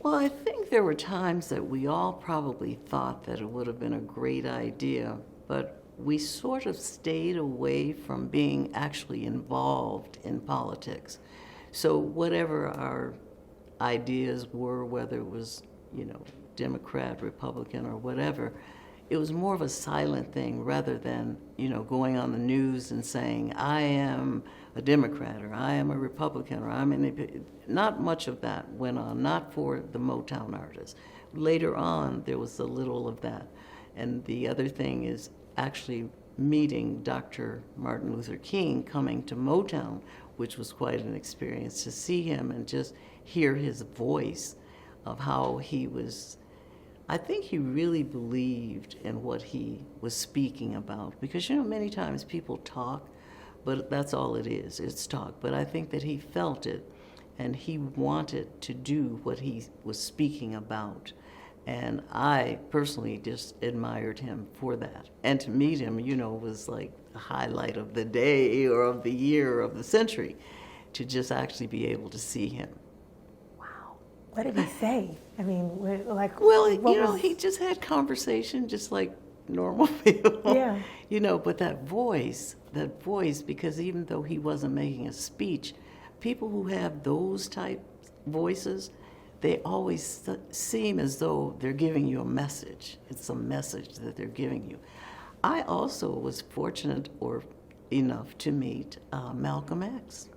Well, I think there were times that we all probably thought that it would have been a great idea, but we sort of stayed away from being actually involved in politics. So whatever our ideas were, whether it was, Democrat, Republican, or whatever, it was more of a silent thing rather than, going on the news and saying, I am a Democrat or I am a Republican or I'm an... Not much of that went on, not for the Motown artists. Later on, there was a little of that. And the other thing is actually meeting Dr. Martin Luther King, coming to Motown, which was quite an experience to see him and just hear his voice of how he was. I think he really believed in what he was speaking about, because many times people talk, but that's all it is, it's talk. But I think that he felt it and he wanted to do what he was speaking about. And I personally just admired him for that. And to meet him, was like a highlight of the day or of the year or of the century, to just actually be able to see him. Wow. What did he say? I mean, well, he just had conversation just like normal people. Yeah. But that voice, because even though he wasn't making a speech, people who have those type voices, they always seem as though they're giving you a message. It's a message that they're giving you. I also was fortunate or enough to meet Malcolm X.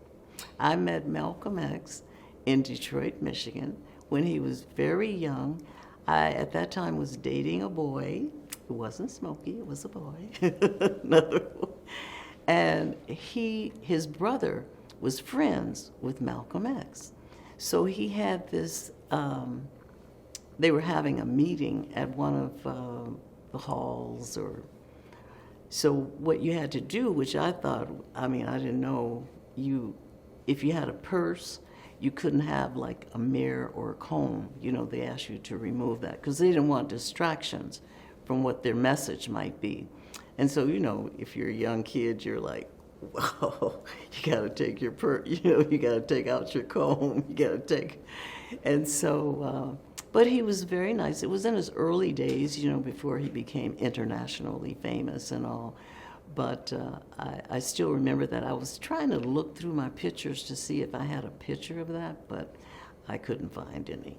I met Malcolm X in Detroit, Michigan, when he was very young. I, at that time, was dating a boy. It wasn't Smokey, it was a boy, another boy. And his brother was friends with Malcolm X. So he had this, they were having a meeting at one of the halls, so what you had to do, which I thought, I didn't know, if you had a purse, you couldn't have like a mirror or a comb. They asked you to remove that because they didn't want distractions from what their message might be. And so, if you're a young kid, you're like, wow, you gotta take your you gotta take out your comb, and so, but he was very nice. It was in his early days, before he became internationally famous and all. But I still remember that. I was trying to look through my pictures to see if I had a picture of that, but I couldn't find any.